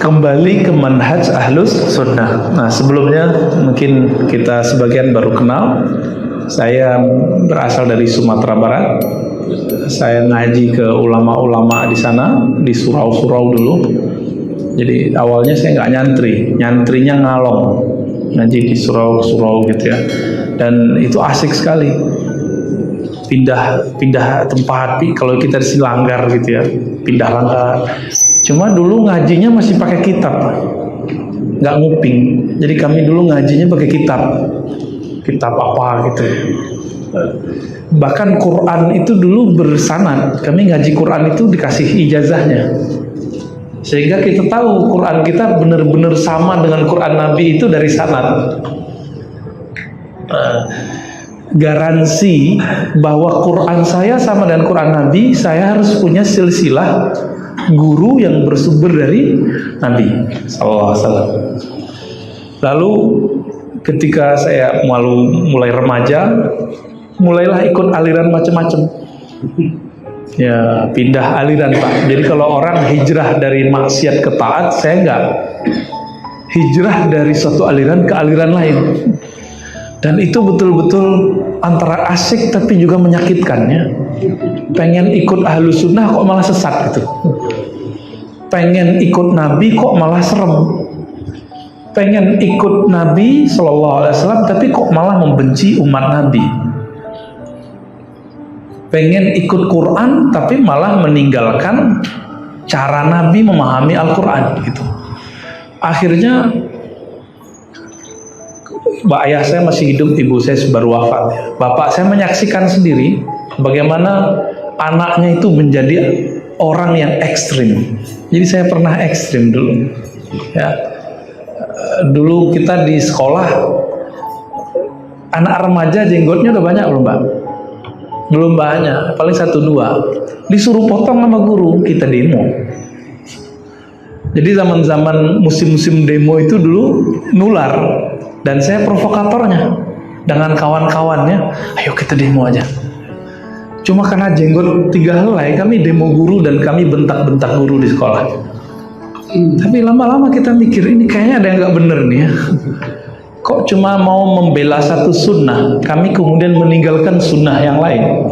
kembali ke manhaj Ahlus Sunnah. Nah, sebelumnya mungkin kita sebagian baru kenal. Saya berasal dari Sumatera Barat. Saya ngaji ke ulama-ulama di sana, di surau-surau dulu. Jadi awalnya saya nggak nyantri, nyantrinya ngalong, ngaji di surau-surau gitu ya. Dan itu asik sekali. Pindah tempat, kalau kita di langgar gitu ya, pindah langgar. Cuma dulu ngajinya masih pakai kitab, nggak nguping. Jadi kami dulu ngajinya pakai kitab apa gitu. Bahkan Quran itu dulu bersanad. Kami ngaji Quran itu dikasih ijazahnya, sehingga kita tahu Quran kita benar-benar sama dengan Quran Nabi itu dari sanad. Garansi bahwa Quran saya sama dengan Quran Nabi, saya harus punya silsilah guru yang bersumber dari Nabi Sallallahu Alaihi Wasallam. Lalu ketika saya mulai remaja, mulailah ikut aliran macam-macam. Ya, pindah aliran Pak. Jadi kalau orang hijrah dari maksiat ke taat, saya enggak. Hijrah dari suatu aliran ke aliran lain. Dan itu betul-betul antara asik tapi juga menyakitkan ya. Pengen ikut Ahlus Sunnah kok malah sesat gitu. Pengen ikut Nabi kok malah serem. Pengen ikut Nabi Sallallahu Alaihi Wasallam tapi kok malah membenci umat Nabi. Pengen ikut Quran tapi malah meninggalkan cara Nabi memahami Al-Quran gitu. Akhirnya ayah saya masih hidup, ibu saya baru wafat. Bapak saya menyaksikan sendiri bagaimana anaknya itu menjadi orang yang ekstrim. Jadi saya pernah ekstrim dulu. Ya, dulu kita di sekolah, anak remaja jenggotnya udah banyak belum Pak? Belum banyak, paling 1-2. Disuruh potong sama guru, kita demo. Jadi zaman-zaman musim-musim demo itu dulu nular. Dan saya provokatornya dengan kawan-kawannya, ayo kita demo aja. Cuma karena jenggot 3 helai, kami demo guru dan kami bentak-bentak guru di sekolah. Tapi lama-lama kita mikir, ini kayaknya ada yang gak bener nih ya. Kok cuma mau membela satu sunnah, kami kemudian meninggalkan sunnah yang lain.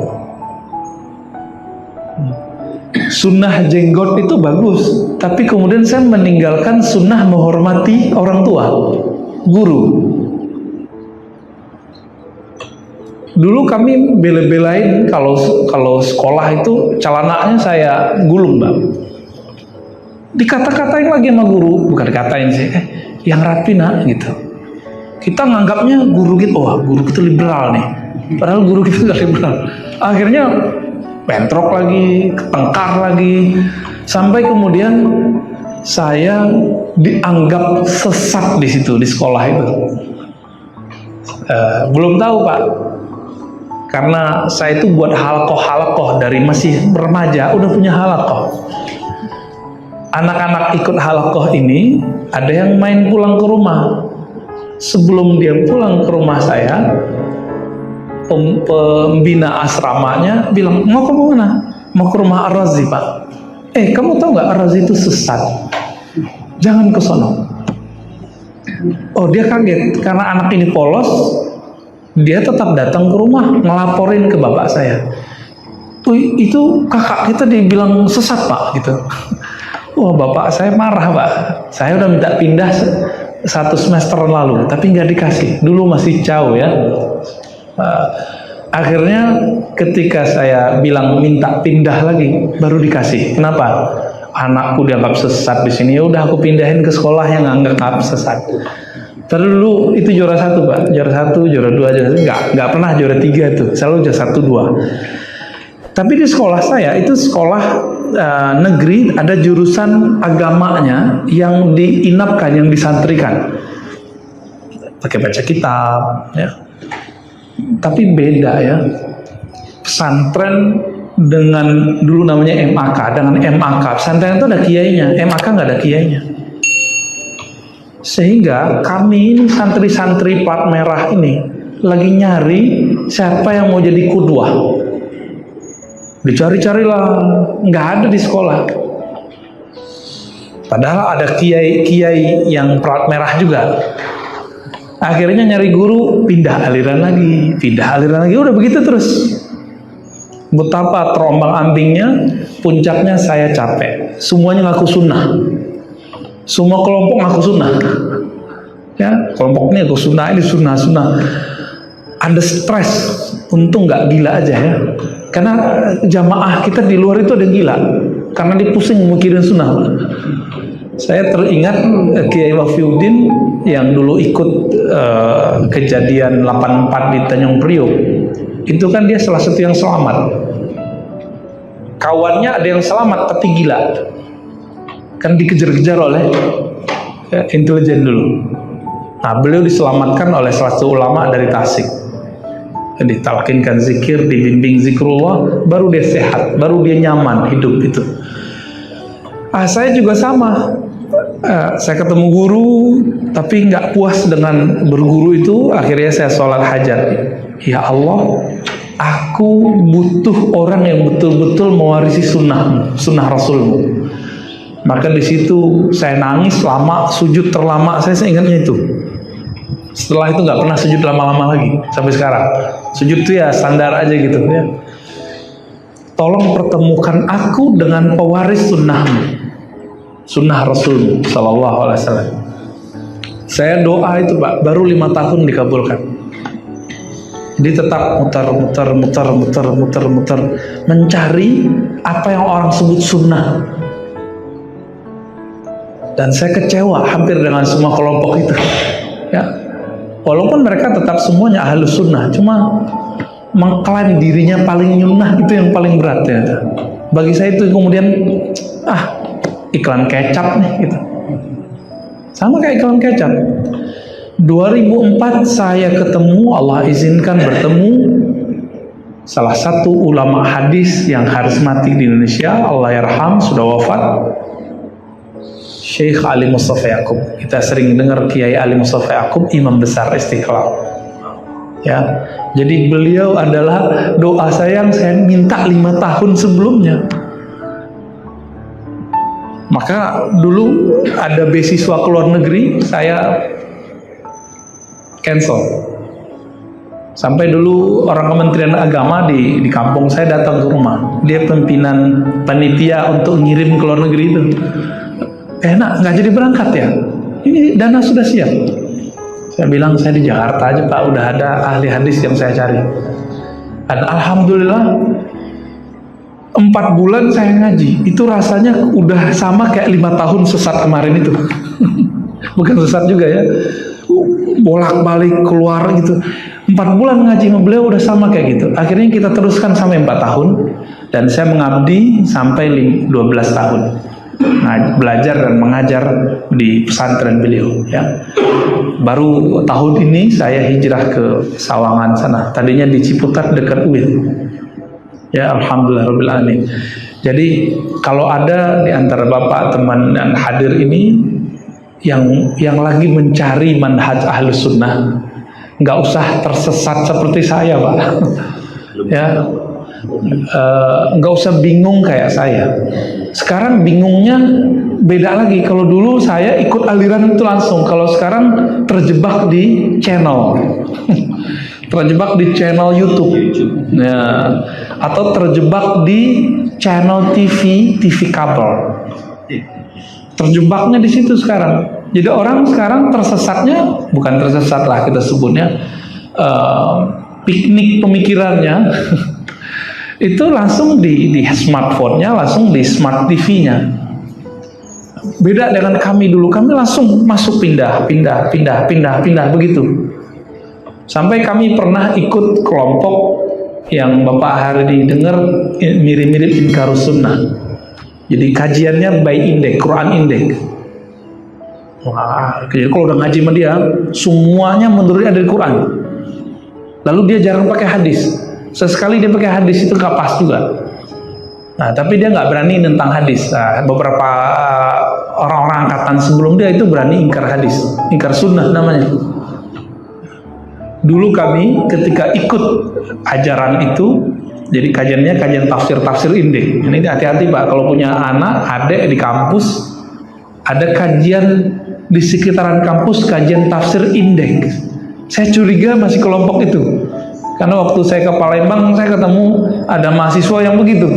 Sunnah jenggot itu bagus, tapi kemudian saya meninggalkan sunnah menghormati orang tua, guru. Dulu kami bela-belain kalau sekolah itu celananya saya gulung Mbak. Dikata-katain lagi sama guru, bukan dikatain sih, yang rapi nak gitu. Kita nganggapnya guru gitu, wah guru kita liberal nih, padahal guru kita nggak liberal. Akhirnya bentrok lagi, ketengkar lagi, sampai kemudian saya dianggap sesat di situ, di sekolah itu. Belum tahu Pak, karena saya itu buat halaqah dari masih remaja udah punya halaqah. Anak-anak ikut halaqah ini ada yang main pulang ke rumah. Sebelum dia pulang ke rumah saya, pembina asramanya bilang, mau ke mana? Mau ke rumah Ar-Razi Pak. Kamu tahu nggak Ar-Razi itu sesat? Jangan ke sono. Oh, dia kaget karena anak ini polos. Dia tetap datang ke rumah ngelaporin ke bapak saya. Itu kakak kita dibilang sesat Pak gitu. Wah, bapak saya marah Pak. Saya udah minta pindah 1 semester lalu, tapi nggak dikasih. Dulu masih jauh ya. Akhirnya ketika saya bilang minta pindah lagi, baru dikasih. Kenapa? Anakku dianggap sesat di sini. Ya udah aku pindahin ke sekolah yang anggap sesat. Terus dulu itu juara 1 Pak, juara 1, juara 2, juara 3. Nggak pernah juara 3 tuh, selalu juara 1, 2. Tapi di sekolah saya itu sekolah negeri, ada jurusan agamanya yang diinapkan, yang disantrikan, pakai baca kitab, ya. Tapi beda ya, pesantren dengan dulu namanya MAK, dengan MAK, pesantren itu ada kiainya, MAK nggak ada kiainya. Sehingga kami ini santri-santri plat merah ini lagi nyari siapa yang mau jadi qudwah. Dicari-carilah, nggak ada di sekolah. Padahal ada kiai yang pelat merah juga. Akhirnya nyari guru, pindah aliran lagi, udah begitu terus. Betapa terombang-ambingnya, puncaknya saya capek. Semuanya ngaku sunnah. Semua kelompok ngaku sunnah. Ya, kelompok ini ngaku sunnah, ini sunnah. Ada stres, untung nggak gila aja ya. Karena jamaah kita di luar itu ada gila, karena dipusing mikirin sunnah. Saya teringat Kiai Wafiuddin yang dulu ikut kejadian 84 di Tanjung Priok. Itu kan dia salah satu yang selamat. Kawannya ada yang selamat tapi gila. Kan dikejar-kejar oleh intelijen dulu. Nah, beliau diselamatkan oleh salah satu ulama dari Tasik. Ditalkinkan zikir, dibimbing zikrullah, baru dia sehat, baru dia nyaman hidup itu. Saya juga sama. Saya ketemu guru, tapi nggak puas dengan berguru itu. Akhirnya saya sholat hajat. Ya Allah, aku butuh orang yang betul-betul mewarisi sunnah Rasulmu. Maka di situ saya nangis lama, sujud terlama. Saya ingatnya itu. Setelah itu nggak pernah sujud lama-lama lagi sampai sekarang. Sujud itu ya standar aja gitu ya. Tolong pertemukan aku dengan pewaris sunnah Rasul Sallallahu Alaihi Wasallam. Saya doa itu Pak, baru 5 tahun dikabulkan. Jadi tetap muter mencari apa yang orang sebut sunnah. Dan saya kecewa hampir dengan semua kelompok itu. Ya, walaupun mereka tetap semuanya ahlus sunnah, cuma mengklaim dirinya paling nyunnah itu yang paling berat ya. Bagi saya itu kemudian iklan kecap nih gitu. Sama kayak iklan kecap. 2004 saya ketemu, Allah izinkan bertemu salah satu ulama hadis yang karismatik di Indonesia, Allah yarham, sudah wafat, Syekh Ali Mustafa Yaqub. Kita sering dengar Kiai Ali Mustafa Yaqub, imam besar Istiqlal. Ya, jadi beliau adalah doa saya yang saya minta 5 tahun sebelumnya. Maka dulu ada beasiswa ke luar negeri, saya cancel. Sampai dulu orang Kementerian Agama di kampung saya datang ke rumah. Dia pimpinan panitia untuk ngirim ke luar negeri itu. Enak, nggak jadi berangkat ya? Ini dana sudah siap. Saya bilang saya di Jakarta aja Pak, udah ada ahli hadis yang saya cari. Dan alhamdulillah 4 bulan saya ngaji, itu rasanya udah sama kayak 5 tahun sesat kemarin itu. Bukan sesat juga ya, bolak-balik keluar gitu. 4 bulan ngaji sama beliau udah sama kayak gitu. Akhirnya kita teruskan sampai 4 tahun, dan saya mengabdi sampai 12 tahun. Nah, belajar dan mengajar di pesantren beliau ya. Baru tahun ini saya hijrah ke Sawangan sana. Tadinya di Ciputat dekat UIN. Ya, alhamdulillahirabbil alamin. Jadi kalau ada di antara Bapak teman dan hadir ini yang lagi mencari manhaj ahlus sunnah, nggak usah tersesat seperti saya Pak. Ya, nggak usah bingung kayak saya. Sekarang bingungnya beda lagi. Kalau dulu saya ikut aliran itu langsung, kalau sekarang terjebak di channel. Terjebak di channel YouTube ya, atau terjebak di channel TV kabel. Terjebaknya di situ sekarang. Jadi orang sekarang tersesatnya, bukan tersesat lah kita sebutnya, piknik pemikirannya itu langsung di smartphone-nya, langsung di smart TV-nya. Beda dengan kami dulu, kami langsung masuk pindah begitu. Sampai kami pernah ikut kelompok yang Bapak hari dengar mirip-mirip Inkarus Sunnah. Jadi kajiannya by index, Quran index. Wah, jadi kalau udah ngaji sama dia, semuanya menurutnya dari Quran. Lalu dia jarang pakai hadis. Sesekali dia pakai hadis itu nggak pas juga. Nah, tapi dia nggak berani tentang hadis. Nah, beberapa orang-orang angkatan sebelum dia itu berani ingkar hadis, ingkar sunnah namanya. Dulu kami ketika ikut ajaran itu, jadi kajiannya kajian tafsir indek. Ini hati-hati Pak, kalau punya anak, adik di kampus, ada kajian di sekitaran kampus, kajian tafsir indeks. Saya curiga masih kelompok itu, karena waktu saya ke Palembang saya ketemu ada mahasiswa yang begitu.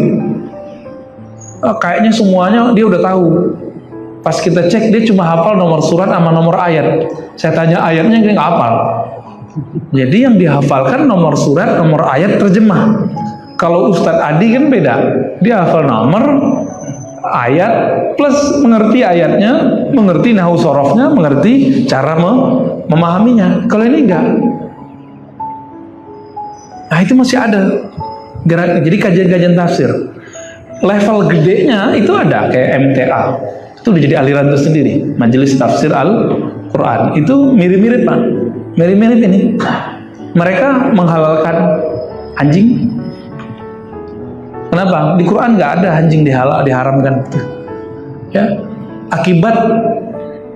Kayaknya semuanya dia udah tahu. Pas kita cek dia cuma hafal nomor surat sama nomor ayat. Saya tanya ayatnya dia nggak hafal. Jadi yang dihafalkan nomor surat, nomor ayat, terjemah. Kalau Ustadz Adi kan beda, dia hafal nomor, ayat, plus mengerti ayatnya, mengerti nahu sorofnya, mengerti cara memahaminya. Kalau ini enggak. Nah itu masih ada. Jadi kajian-kajian tafsir. Level gedenya itu ada kayak MTA. Itu udah jadi aliran tersendiri. Majelis Tafsir Al-Quran. Itu mirip-mirip Pak. Mirip-mirip ini. Mereka menghalalkan anjing. Kenapa? Di Quran nggak ada anjing diharamkan. Ya, akibat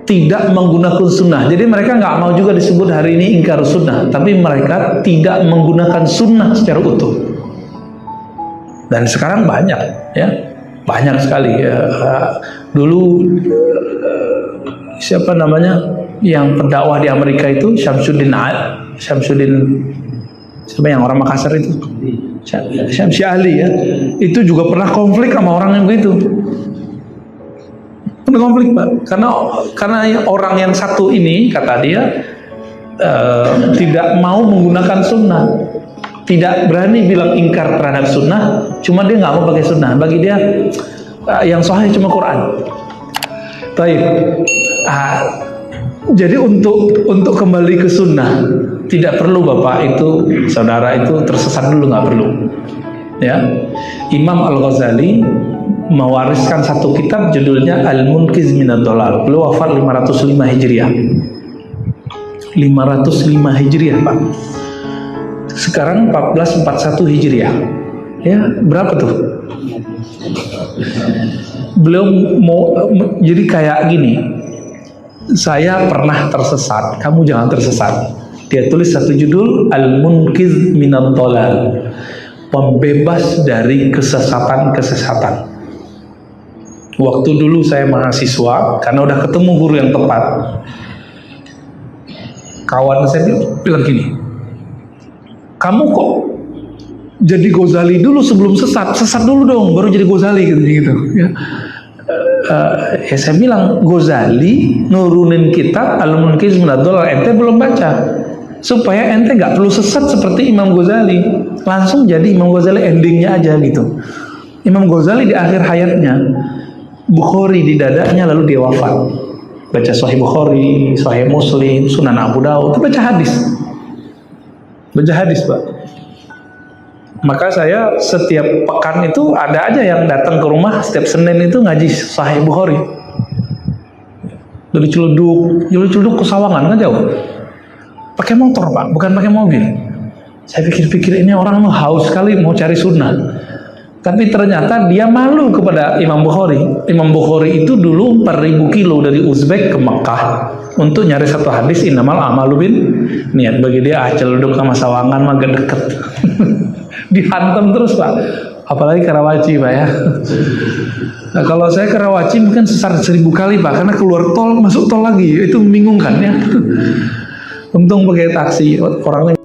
tidak menggunakan sunnah. Jadi mereka nggak mau juga disebut hari ini ingkar sunnah, tapi mereka tidak menggunakan sunnah secara utuh. Dan sekarang banyak, ya, banyak sekali. Dulu siapa namanya yang pendakwah di Amerika itu Syamsuddin siapa yang orang Makassar itu? Syamsi Ali ya. Itu juga pernah konflik sama orang yang begitu. Pernah konflik Pak. Karena orang yang satu ini kata dia tidak mau menggunakan sunnah, tidak berani bilang ingkar terhadap sunnah, cuma dia nggak mau pakai sunnah. Bagi dia yang sahih cuma Quran. Baik. Jadi untuk kembali ke sunnah tidak perlu Bapak itu, saudara itu tersesat dulu, nggak perlu. Ya, Imam Al-Ghazali mewariskan satu kitab judulnya Al-Munqiz Minad Dhalal. Beliau wafat 505 Hijriah. 505 Hijriah Pak. Sekarang 1441 Hijriah. Ya, berapa tuh? Beliau jadi kayak gini. Saya pernah tersesat, kamu jangan tersesat. Dia tulis satu judul Al-Munqiz Minad Dhalal, pembebas dari kesesatan-kesesatan. Waktu dulu saya mahasiswa, karena udah ketemu guru yang tepat, kawan saya bilang gini, kamu kok jadi Ghazali dulu sebelum sesat dulu dong, baru jadi Ghazali gitu ya. Ya saya bilang Ghazali nurunin kitab Al-Munqiz Minad Dhalal, ente belum baca, supaya ente nggak perlu sesat seperti Imam Ghazali, langsung jadi Imam Ghazali endingnya aja gitu. Imam Ghazali di akhir hayatnya, Bukhari di dadanya, lalu dia wafat. Baca Sahih Bukhari, Sahih Muslim, Sunan Abu Daud, baca hadis Pak. Maka saya setiap pekan itu ada aja yang datang ke rumah setiap Senin itu ngaji Sahih Bukhari. Dari Ciledug ke Sawangan kan jauh. Pakai motor Pak, bukan pakai mobil. Saya pikir-pikir ini orang haus sekali mau cari sunnah. Tapi ternyata dia malu kepada Imam Bukhari. Imam Bukhari itu dulu 4.000 kilo dari Uzbek ke Mekah untuk nyari satu hadis innamal a'malu bin niat. Bagi dia Ciledug sama Sawangan mah gak deket. Dihantam terus Pak, apalagi Karawaci Pak ya. Nah, kalau saya Karawaci mungkin sesat 1000 kali Pak, karena keluar tol masuk tol lagi, itu membingungkan ya. Untung pakai taksi orangnya.